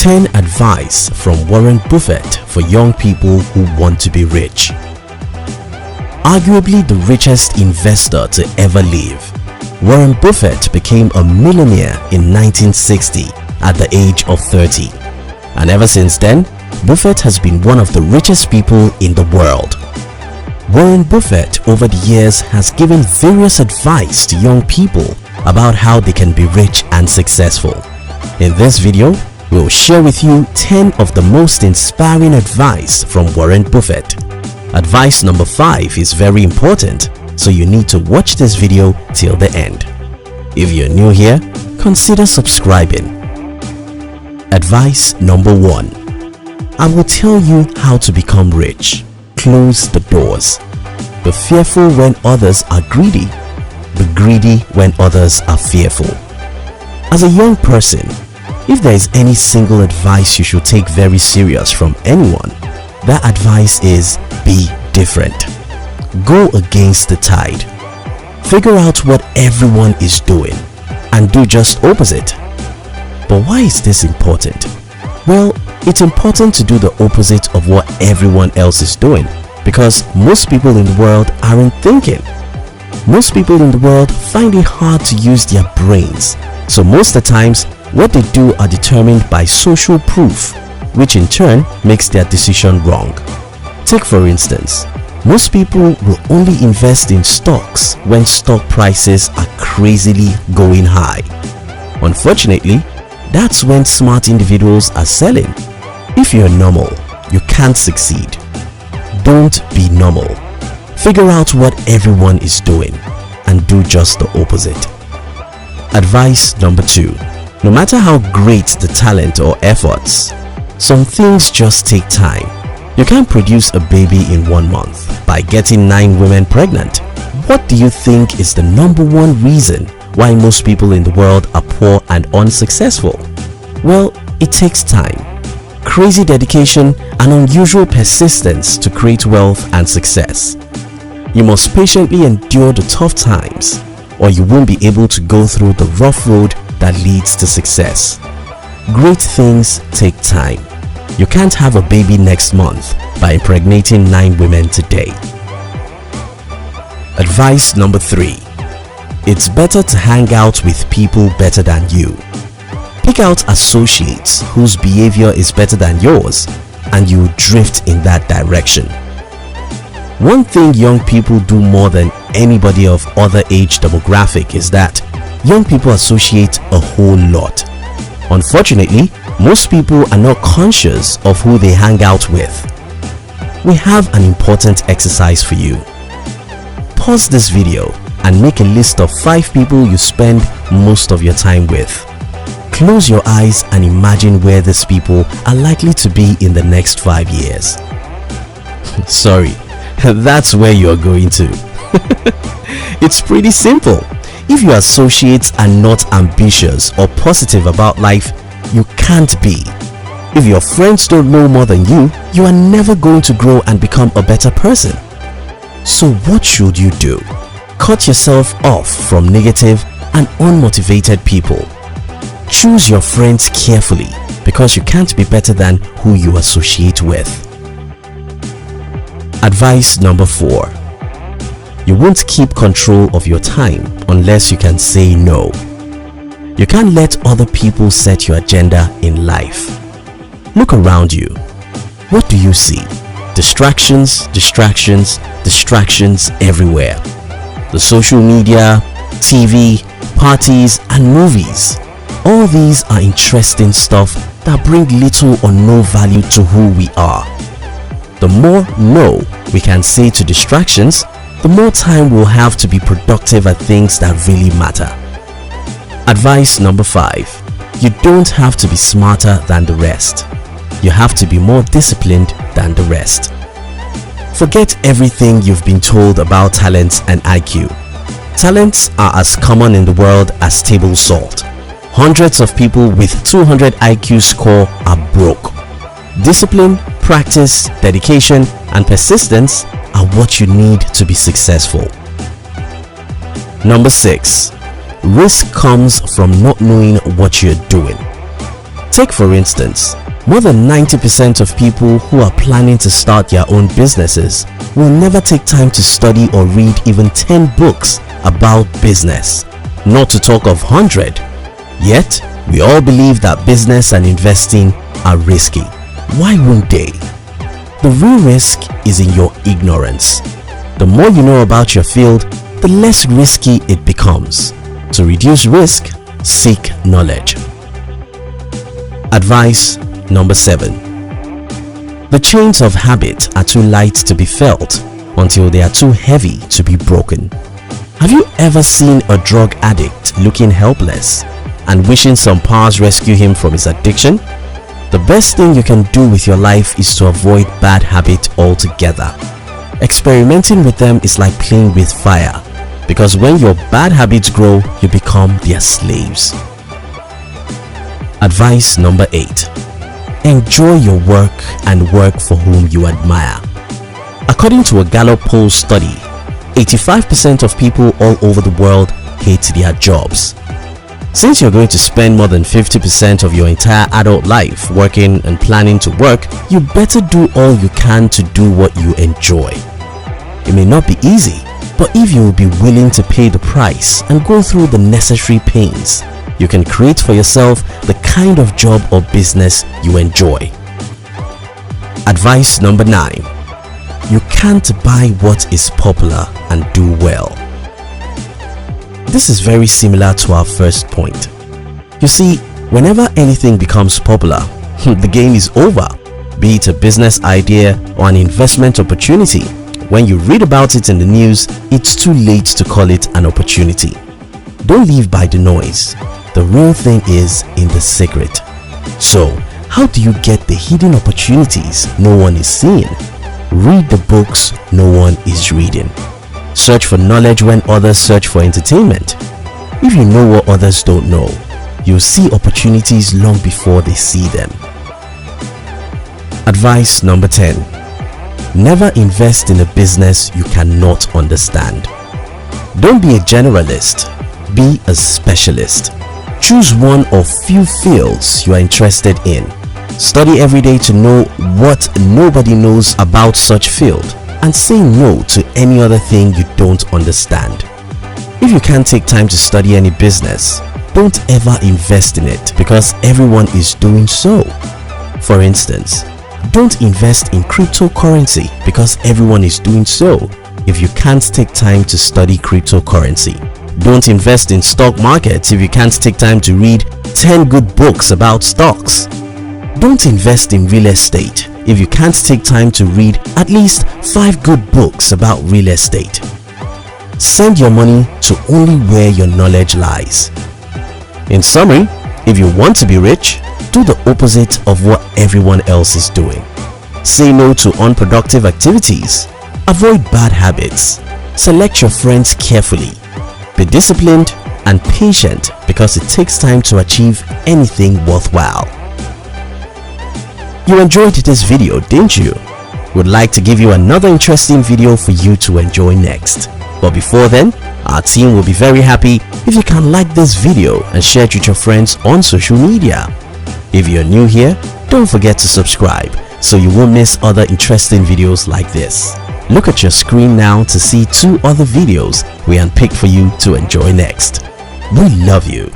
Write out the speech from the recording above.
10 Advice from Warren Buffett for young people who want to be rich. Arguably the richest investor to ever live, Warren Buffett became a millionaire in 1960 at the age of 30. And ever since then, Buffett has been one of the richest people in the world. Warren Buffett over the years has given various advice to young people about how they can be rich and successful. In this video, we'll share with you 10 of the most inspiring advice from Warren Buffett. Advice number 5 is very important, so you need to watch this video till the end. If you're new here, consider subscribing. Advice number 1. I will tell you how to become rich. Close the doors. Be fearful when others are greedy. Be greedy when others are fearful. As a young person, if there is any single advice you should take very serious from anyone, that advice is be different. Go against the tide. Figure out what everyone is doing and do just opposite. But why is this important? Well, it's important to do the opposite of what everyone else is doing because most people in the world aren't thinking. Most people in the world find it hard to use their brains. So most of the times, what they do are determined by social proof, which in turn makes their decision wrong. Take for instance, most people will only invest in stocks when stock prices are crazily going high. Unfortunately, that's when smart individuals are selling. If you're normal, you can't succeed. Don't be normal. Figure out what everyone is doing and do just the opposite. Advice number 2. No matter how great the talent or efforts, some things just take time. You can't produce a baby in 1 month by getting 9 women pregnant. What do you think is the number 1 reason why most people in the world are poor and unsuccessful? Well, it takes time, crazy dedication and unusual persistence to create wealth and success. You must patiently endure the tough times or you won't be able to go through the rough road that leads to success. Great things take time. You can't have a baby next month by impregnating 9 women today. Advice number 3. It's better to hang out with people better than you. Pick out associates whose behavior is better than yours and you drift in that direction. One thing young people do more than anybody of other age demographic is that young people associate a whole lot. Unfortunately, most people are not conscious of who they hang out with. We have an important exercise for you. Pause this video and make a list of 5 people you spend most of your time with. Close your eyes and imagine where these people are likely to be in the next 5 years. Sorry, that's where you are going to. It's pretty simple. If your associates are not ambitious or positive about life, you can't be. If your friends don't know more than you, you are never going to grow and become a better person. So what should you do? Cut yourself off from negative and unmotivated people. Choose your friends carefully because you can't be better than who you associate with. Advice number 4. You won't keep control of your time unless you can say no. You can't let other people set your agenda in life. Look around you. What do you see? Distractions, distractions, distractions everywhere. The social media, TV, parties and movies. All these are interesting stuff that bring little or no value to who we are. The more no we can say to distractions, the more time we'll have to be productive at things that really matter. Advice number 5. You don't have to be smarter than the rest. You have to be more disciplined than the rest. Forget everything you've been told about talents and IQ. Talents are as common in the world as table salt. Hundreds of people with 200 IQ score are broke. Discipline, practice, dedication, and persistence are what you need to be successful. Number 6. Risk comes from not knowing what you're doing. Take for instance, more than 90% of people who are planning to start their own businesses will never take time to study or read even 10 books about business, not to talk of 100. Yet, we all believe that business and investing are risky. Why won't they? The real risk is in your ignorance. The more you know about your field, the less risky it becomes. To reduce risk, seek knowledge. Advice number 7. The chains of habit are too light to be felt until they are too heavy to be broken. Have you ever seen a drug addict looking helpless and wishing some powers rescue him from his addiction? The best thing you can do with your life is to avoid bad habits altogether. Experimenting with them is like playing with fire, because when your bad habits grow, you become their slaves. Advice number 8. Enjoy your work and work for whom you admire. According to a Gallup poll study, 85% of people all over the world hate their jobs. Since you're going to spend more than 50% of your entire adult life working and planning to work, you better do all you can to do what you enjoy. It may not be easy, but if you will be willing to pay the price and go through the necessary pains, you can create for yourself the kind of job or business you enjoy. Advice number 9. You can't buy what is popular and do well. This is very similar to our first point. You see, whenever anything becomes popular, the game is over. Be it a business idea or an investment opportunity, when you read about it in the news, it's too late to call it an opportunity. Don't live by the noise. The real thing is in the secret. So, how do you get the hidden opportunities no one is seeing? Read the books no one is reading. Search for knowledge when others search for entertainment. If you know what others don't know, you'll see opportunities long before they see them. Advice number 10. Never invest in a business you cannot understand. Don't be a generalist, be a specialist. Choose one or few fields you are interested in. Study every day to know what nobody knows about such field, and say no to any other thing you don't understand. If you can't take time to study any business, don't ever invest in it because everyone is doing so. For instance, don't invest in cryptocurrency because everyone is doing so if you can't take time to study cryptocurrency. Don't invest in stock markets if you can't take time to read 10 good books about stocks. Don't invest in real estate if you can't take time to read at least 5 good books about real estate. Send your money to only where your knowledge lies. In summary, if you want to be rich, do the opposite of what everyone else is doing. Say no to unproductive activities. Avoid bad habits. Select your friends carefully. Be disciplined and patient because it takes time to achieve anything worthwhile. You enjoyed this video, didn't you? Would like to give you another interesting video for you to enjoy next. But before then, our team will be very happy if you can like this video and share it with your friends on social media. If you're new here, don't forget to subscribe so you won't miss other interesting videos like this. Look at your screen now to see 2 other videos we handpicked for you to enjoy next. We love you.